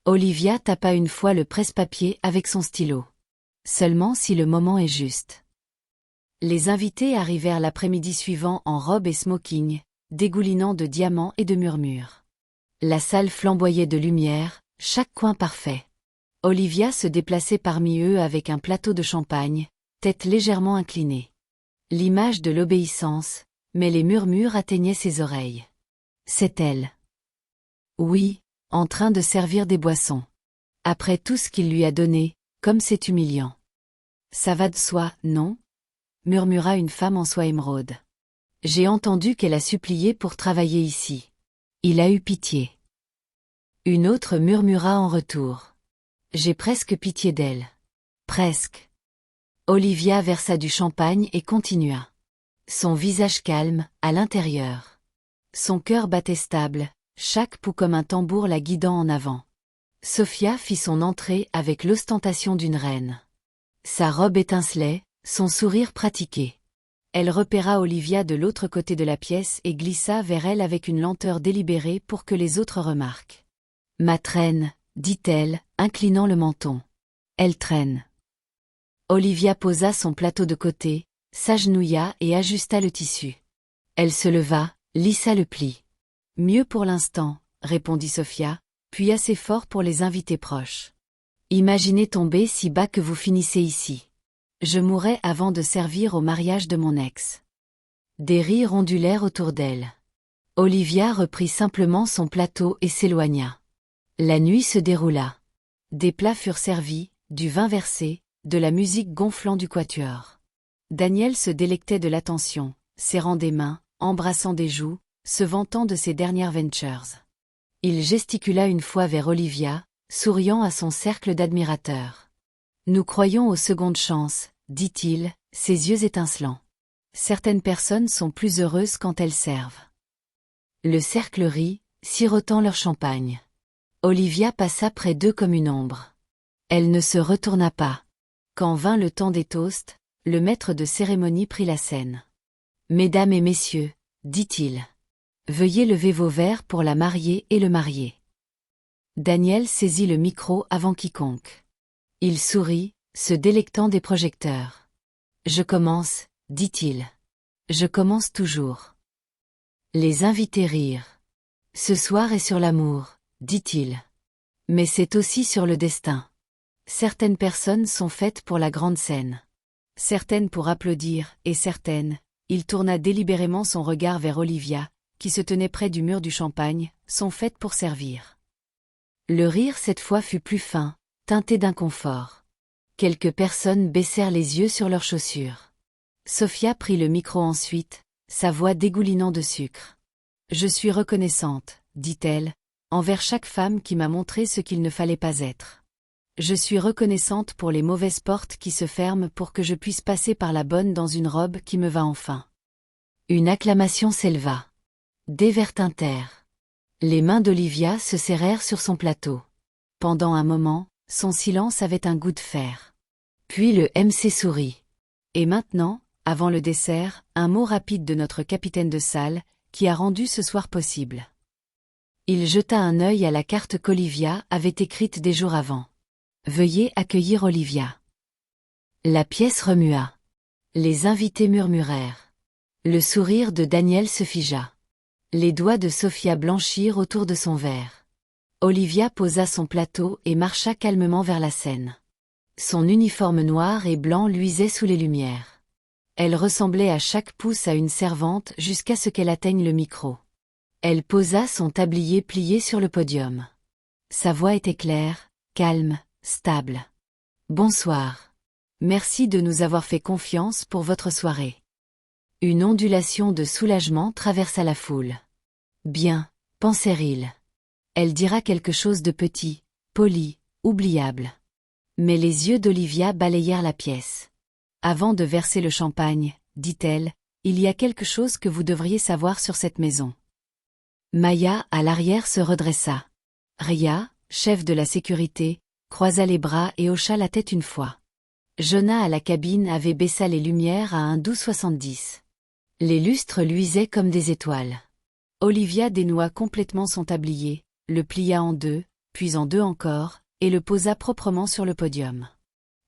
Speaker 1: Olivia tapa une fois le presse-papier avec son stylo. « Seulement si le moment est juste. » Les invités arrivèrent l'après-midi suivant en robe et smoking, dégoulinant de diamants et de murmures. La salle flamboyait de lumière, chaque coin parfait. Olivia se déplaçait parmi eux avec un plateau de champagne, tête légèrement inclinée. L'image de l'obéissance, mais les murmures atteignaient ses oreilles. C'est elle. Oui, en train de servir des boissons. Après tout ce qu'il lui a donné, comme c'est humiliant. Ça va de soi, non ? Murmura une femme en soie émeraude. J'ai entendu qu'elle a supplié pour travailler ici. Il a eu pitié. Une autre murmura en retour. J'ai presque pitié d'elle. Presque. Olivia versa du champagne et continua. Son visage calme, à l'intérieur. Son cœur battait stable, chaque pouls comme un tambour la guidant en avant. Sophia fit son entrée avec l'ostentation d'une reine. Sa robe étincelait, son sourire pratiqué. Elle repéra Olivia de l'autre côté de la pièce et glissa vers elle avec une lenteur délibérée pour que les autres remarquent. « Ma traîne, » dit-elle, inclinant le menton. Elle traîne. Olivia posa son plateau de côté, s'agenouilla et ajusta le tissu. Elle se leva, lissa le pli. « Mieux pour l'instant, » répondit Sophia, puis assez fort pour les invités proches. « Imaginez tomber si bas que vous finissez ici. Je mourrais avant de servir au mariage de mon ex. » Des rires ondulèrent autour d'elle. Olivia reprit simplement son plateau et s'éloigna. La nuit se déroula. Des plats furent servis, du vin versé, de la musique gonflant du quatuor. Daniel se délectait de l'attention, serrant des mains, embrassant des joues, se vantant de ses dernières ventures. Il gesticula une fois vers Olivia, souriant à son cercle d'admirateurs. « Nous croyons aux secondes chances, dit-il, ses yeux étincelants. Certaines personnes sont plus heureuses quand elles servent. » Le cercle rit, sirotant leur champagne. Olivia passa près d'eux comme une ombre. Elle ne se retourna pas. Quand vint le temps des toasts, le maître de cérémonie prit la scène. « Mesdames et messieurs, dit-il. Veuillez lever vos verres pour la mariée et le marié. » Daniel saisit le micro avant quiconque. Il sourit, se délectant des projecteurs. « Je commence, dit-il. Je commence toujours. » Les invités rirent. « Ce soir est sur l'amour, dit-il. Mais c'est aussi sur le destin. Certaines personnes sont faites pour la grande scène. Certaines pour applaudir, et certaines, » il tourna délibérément son regard vers Olivia, qui se tenait près du mur du champagne, « sont faites pour servir. » Le rire cette fois fut plus fin, teinté d'inconfort. Quelques personnes baissèrent les yeux sur leurs chaussures. Sophia prit le micro ensuite, sa voix dégoulinant de sucre. « Je suis reconnaissante, dit-elle, envers chaque femme qui m'a montré ce qu'il ne fallait pas être. Je suis reconnaissante pour les mauvaises portes qui se ferment pour que je puisse passer par la bonne dans une robe qui me va enfin. » Une acclamation s'éleva. Des verres tintèrent. Les mains d'Olivia se serrèrent sur son plateau. Pendant un moment, son silence avait un goût de fer. Puis le MC sourit. « Et maintenant, avant le dessert, un mot rapide de notre capitaine de salle, qui a rendu ce soir possible. » Il jeta un œil à la carte qu'Olivia avait écrite des jours avant. « Veuillez accueillir Olivia. » La pièce remua. Les invités murmurèrent. Le sourire de Daniel se figea. Les doigts de Sophia blanchirent autour de son verre. Olivia posa son plateau et marcha calmement vers la scène. Son uniforme noir et blanc luisait sous les lumières. Elle ressemblait à chaque pouce à une servante jusqu'à ce qu'elle atteigne le micro. Elle posa son tablier plié sur le podium. Sa voix était claire, calme, stable. « Bonsoir. Merci de nous avoir fait confiance pour votre soirée. » Une ondulation de soulagement traversa la foule. « Bien, pensèrent-ils. Elle dira quelque chose de petit, poli, oubliable. » Mais les yeux d'Olivia balayèrent la pièce. « Avant de verser le champagne, dit-elle, il y a quelque chose que vous devriez savoir sur cette maison. » Maya, à l'arrière, se redressa. Ria, chef de la sécurité, croisa les bras et hocha la tête une fois. Jonah à la cabine avait baissé les lumières à un doux 70. Les lustres luisaient comme des étoiles. Olivia dénoua complètement son tablier, le plia en deux, puis en deux encore, et le posa proprement sur le podium.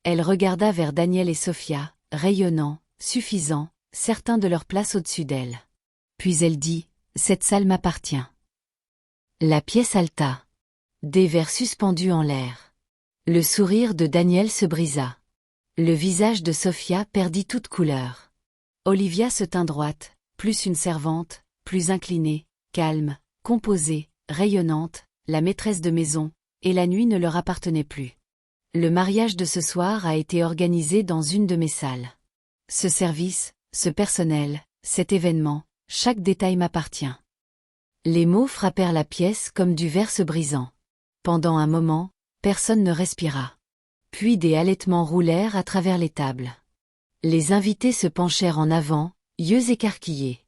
Speaker 1: Elle regarda vers Daniel et Sophia, rayonnants, suffisants, certains de leur place au-dessus d'elle. Puis elle dit, « Cette salle m'appartient. » La pièce haleta. Des verres suspendus en l'air. Le sourire de Daniel se brisa. Le visage de Sophia perdit toute couleur. Olivia se tint droite, plus une servante, plus inclinée, calme, composée, rayonnante, la maîtresse de maison, et la nuit ne leur appartenait plus. Le mariage de ce soir a été organisé dans une de mes salles. Ce service, ce personnel, cet événement, chaque détail m'appartient. Les mots frappèrent la pièce comme du verre se brisant. Pendant un moment, personne ne respira. Puis des halètements roulèrent à travers les tables. Les invités se penchèrent en avant, yeux écarquillés.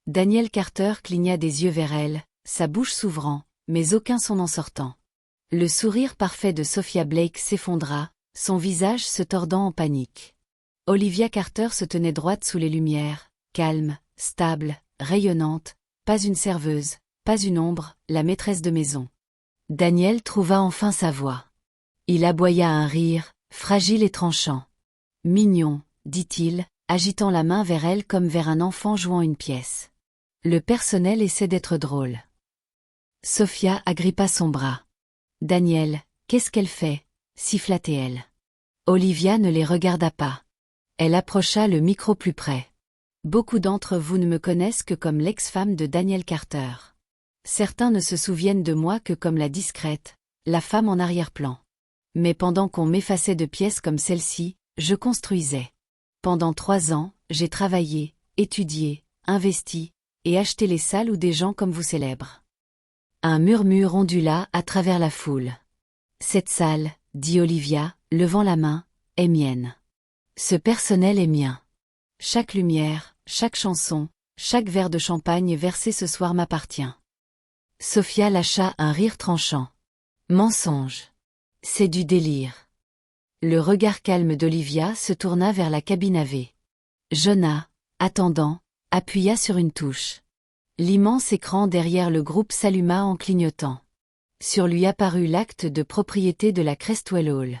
Speaker 1: Daniel Carter cligna des yeux vers elle, sa bouche s'ouvrant, mais aucun son en sortant. Le sourire parfait de Sophia Blake s'effondra, son visage se tordant en panique. Olivia Carter se tenait droite sous les lumières, calme, stable, rayonnante, pas une serveuse, pas une ombre, la maîtresse de maison. Daniel trouva enfin sa voix. Il aboya un rire, fragile et tranchant. « Mignon, » dit-il, agitant la main vers elle comme vers un enfant jouant une pièce. Le personnel essaie d'être drôle. Sophia agrippa son bras. « Daniel, qu'est-ce qu'elle fait » siffla-t-elle. Olivia ne les regarda pas. Elle approcha le micro plus près. Beaucoup d'entre vous ne me connaissent que comme l'ex-femme de Daniel Carter. Certains ne se souviennent de moi que comme la discrète, la femme en arrière-plan. Mais pendant qu'on m'effaçait de pièces comme celle-ci, je construisais. Pendant 3 ans, j'ai travaillé, étudié, investi, et acheté les salles où des gens comme vous célèbrent. Un murmure ondula à travers la foule. Cette salle, dit Olivia, levant la main, est mienne. Ce personnel est mien. Chaque lumière, chaque chanson, chaque verre de champagne versé ce soir m'appartient. Sophia lâcha un rire tranchant. Mensonge. C'est du délire. Le regard calme d'Olivia se tourna vers la cabine AV. Jonah, attendant, appuya sur une touche. L'immense écran derrière le groupe s'alluma en clignotant. Sur lui apparut l'acte de propriété de la Crestwell Hall.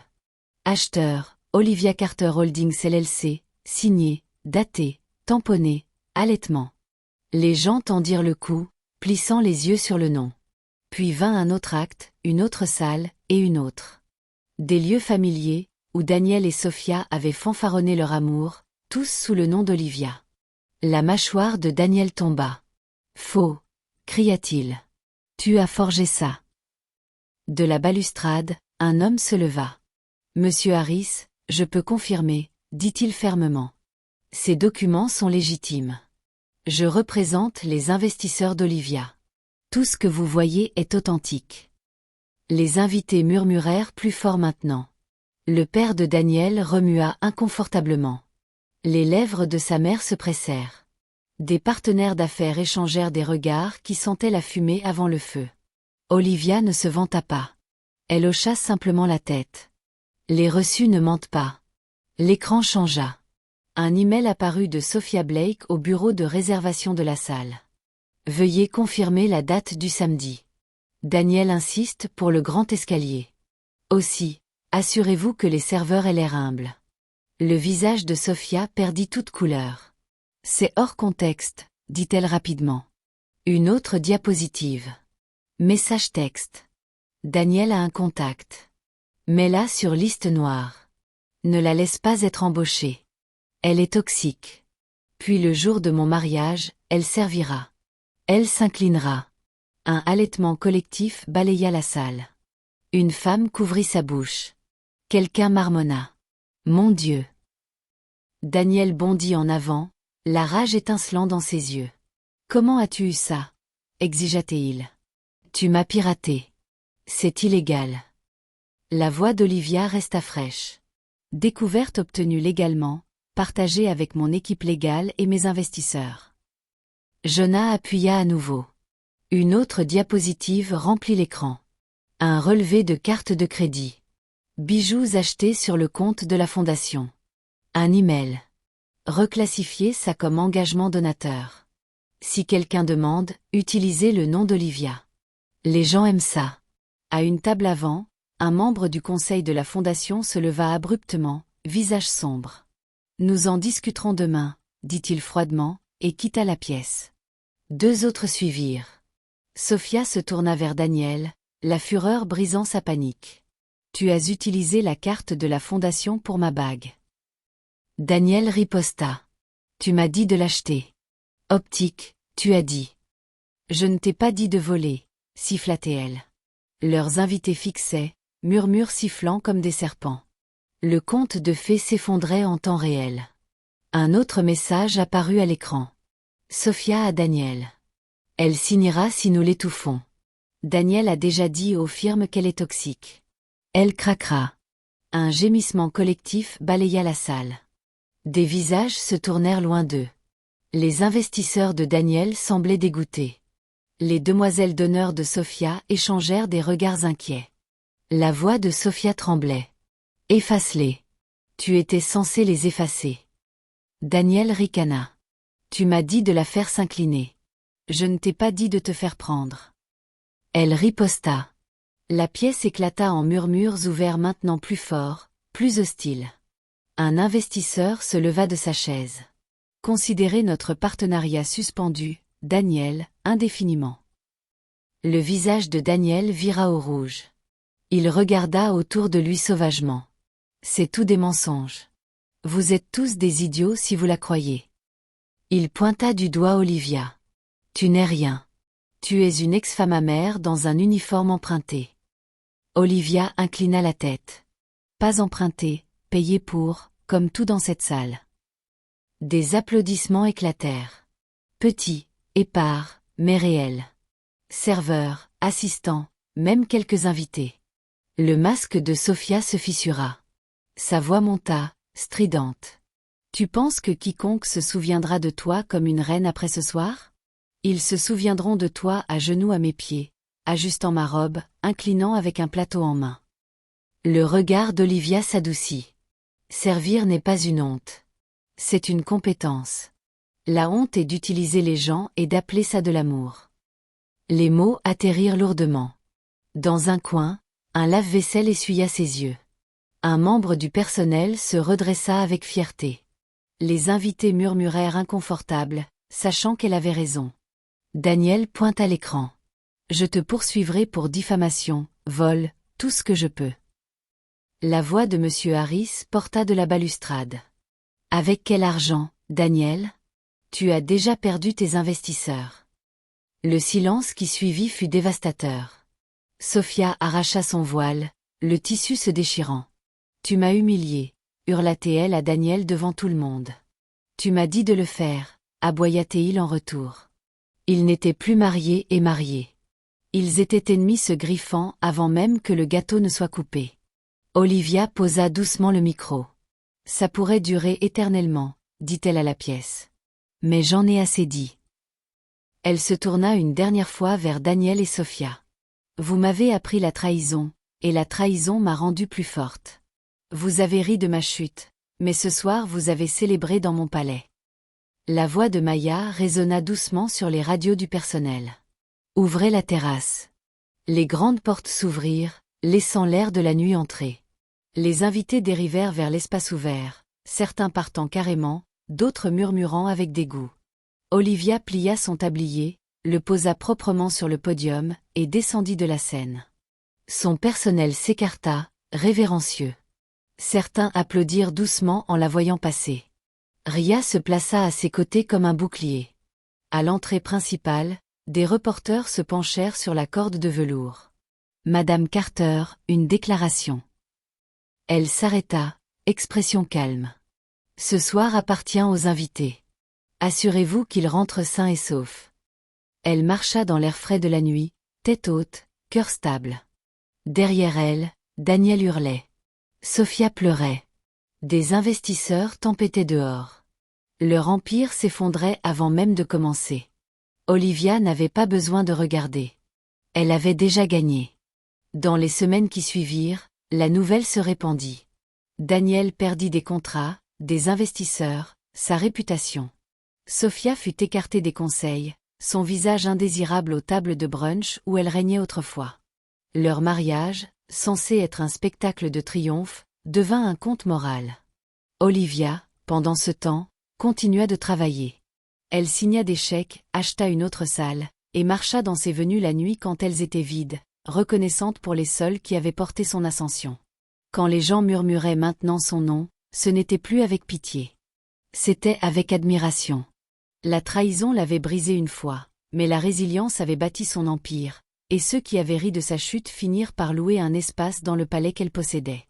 Speaker 1: Acheteur, Olivia Carter Holdings LLC, signé, daté, tamponné, allaitement. Les gens tendirent le cou, plissant les yeux sur le nom. Puis vint un autre acte, une autre salle, et une autre. Des lieux familiers, où Daniel et Sophia avaient fanfaronné leur amour, tous sous le nom d'Olivia. La mâchoire de Daniel tomba. Faux, cria-t-il. Tu as forgé ça. De la balustrade, un homme se leva. Monsieur Harris, je peux confirmer, dit-il fermement. Ces documents sont légitimes. Je représente les investisseurs d'Olivia. Tout ce que vous voyez est authentique. Les invités murmurèrent plus fort maintenant. Le père de Daniel remua inconfortablement. Les lèvres de sa mère se pressèrent. Des partenaires d'affaires échangèrent des regards qui sentaient la fumée avant le feu. Olivia ne se vanta pas. Elle hocha simplement la tête. Les reçus ne mentent pas. L'écran changea. Un email apparut de Sophia Blake au bureau de réservation de la salle. Veuillez confirmer la date du samedi. Daniel insiste pour le grand escalier. Aussi, assurez-vous que les serveurs aient l'air humbles. Le visage de Sophia perdit toute couleur. C'est hors contexte, dit-elle rapidement. Une autre diapositive. Message texte. Daniel a un contact. Mets-la sur liste noire. Ne la laisse pas être embauchée. Elle est toxique. Puis le jour de mon mariage, elle servira. Elle s'inclinera. Un halètement collectif balaya la salle. Une femme couvrit sa bouche. Quelqu'un marmonna. Mon Dieu. Daniel bondit en avant, la rage étincelant dans ses yeux. Comment as-tu eu ça? Exigea-t-il. Tu m'as piraté. C'est illégal. La voix d'Olivia resta fraîche. Découverte obtenue légalement, partagée avec mon équipe légale et mes investisseurs. Jonah appuya à nouveau. Une autre diapositive remplit l'écran. Un relevé de carte de crédit. Bijoux achetés sur le compte de la fondation. Un email. Reclassifiez ça comme engagement donateur. Si quelqu'un demande, utilisez le nom d'Olivia. Les gens aiment ça. À une table avant, un membre du conseil de la fondation se leva abruptement, visage sombre. Nous en discuterons demain, dit-il froidement, et quitta la pièce. 2 autres suivirent. Sophia se tourna vers Daniel, la fureur brisant sa panique. Tu as utilisé la carte de la fondation pour ma bague. Daniel riposta. Tu m'as dit de l'acheter. Optique, tu as dit. Je ne t'ai pas dit de voler, siffla-t-elle. Leurs invités fixaient, murmures sifflant comme des serpents. Le conte de fées s'effondrait en temps réel. Un autre message apparut à l'écran. Sophia à Daniel. Elle signera si nous l'étouffons. Daniel a déjà dit aux firmes qu'elle est toxique. Elle craquera. Un gémissement collectif balaya la salle. Des visages se tournèrent loin d'eux. Les investisseurs de Daniel semblaient dégoûtés. Les demoiselles d'honneur de Sophia échangèrent des regards inquiets. La voix de Sophia tremblait. Efface-les. Tu étais censé les effacer. Daniel ricana. Tu m'as dit de la faire s'incliner. Je ne t'ai pas dit de te faire prendre. Elle riposta. La pièce éclata en murmures ouverts maintenant plus forts, plus hostiles. Un investisseur se leva de sa chaise. Considérez notre partenariat suspendu, Daniel, indéfiniment. Le visage de Daniel vira au rouge. Il regarda autour de lui sauvagement. C'est tout des mensonges. Vous êtes tous des idiots si vous la croyez. Il pointa du doigt Olivia. Tu n'es rien. Tu es une ex-femme amère dans un uniforme emprunté. Olivia inclina la tête. Pas emprunté, payé pour, comme tout dans cette salle. Des applaudissements éclatèrent. Petits, épars, mais réels. Serveurs, assistants, même quelques invités. Le masque de Sophia se fissura. Sa voix monta, stridente. Tu penses que quiconque se souviendra de toi comme une reine après ce soir? Ils se souviendront de toi à genoux à mes pieds, ajustant ma robe, inclinant avec un plateau en main. Le regard d'Olivia s'adoucit. Servir n'est pas une honte. C'est une compétence. La honte est d'utiliser les gens et d'appeler ça de l'amour. Les mots atterrirent lourdement. Dans un coin, un lave-vaisselle essuya ses yeux. Un membre du personnel se redressa avec fierté. Les invités murmurèrent inconfortables, sachant qu'elle avait raison. Daniel pointe à l'écran. Je te poursuivrai pour diffamation, vol, tout ce que je peux. La voix de Monsieur Harris porta de la balustrade. Avec quel argent, Daniel? Tu as déjà perdu tes investisseurs. Le silence qui suivit fut dévastateur. Sophia arracha son voile, le tissu se déchirant. Tu m'as humilié, hurla-t-elle à Daniel devant tout le monde. Tu m'as dit de le faire, aboya-t-il en retour. Ils n'étaient plus mariés et mariés. Ils étaient ennemis se griffant avant même que le gâteau ne soit coupé. Olivia posa doucement le micro. Ça pourrait durer éternellement, dit-elle à la pièce. Mais j'en ai assez dit. Elle se tourna une dernière fois vers Daniel et Sophia. Vous m'avez appris la trahison, et la trahison m'a rendue plus forte. Vous avez ri de ma chute, mais ce soir vous avez célébré dans mon palais. La voix de Maya résonna doucement sur les radios du personnel. Ouvrez la terrasse. Les grandes portes s'ouvrirent, laissant l'air de la nuit entrer. Les invités dérivèrent vers l'espace ouvert, certains partant carrément, d'autres murmurant avec dégoût. Olivia plia son tablier, le posa proprement sur le podium, et descendit de la scène. Son personnel s'écarta, révérencieux. Certains applaudirent doucement en la voyant passer. Ria se plaça à ses côtés comme un bouclier. À l'entrée principale, des reporters se penchèrent sur la corde de velours. Madame Carter, une déclaration. Elle s'arrêta, expression calme. Ce soir appartient aux invités. Assurez-vous qu'ils rentrent sains et saufs. Elle marcha dans l'air frais de la nuit, tête haute, cœur stable. Derrière elle, Daniel hurlait. Sophia pleurait. Des investisseurs tempêtaient dehors. Leur empire s'effondrait avant même de commencer. Olivia n'avait pas besoin de regarder. Elle avait déjà gagné. Dans les semaines qui suivirent, la nouvelle se répandit. Daniel perdit des contrats, des investisseurs, sa réputation. Sophia fut écartée des conseils, son visage indésirable aux tables de brunch où elle régnait autrefois. Leur mariage, censé être un spectacle de triomphe, devint un conte moral. Olivia, pendant ce temps, continua de travailler. Elle signa des chèques, acheta une autre salle, et marcha dans ses venues la nuit quand elles étaient vides, reconnaissante pour les seuls qui avaient porté son ascension. Quand les gens murmuraient maintenant son nom, ce n'était plus avec pitié. C'était avec admiration. La trahison l'avait brisé une fois, mais la résilience avait bâti son empire, et ceux qui avaient ri de sa chute finirent par louer un espace dans le palais qu'elle possédait.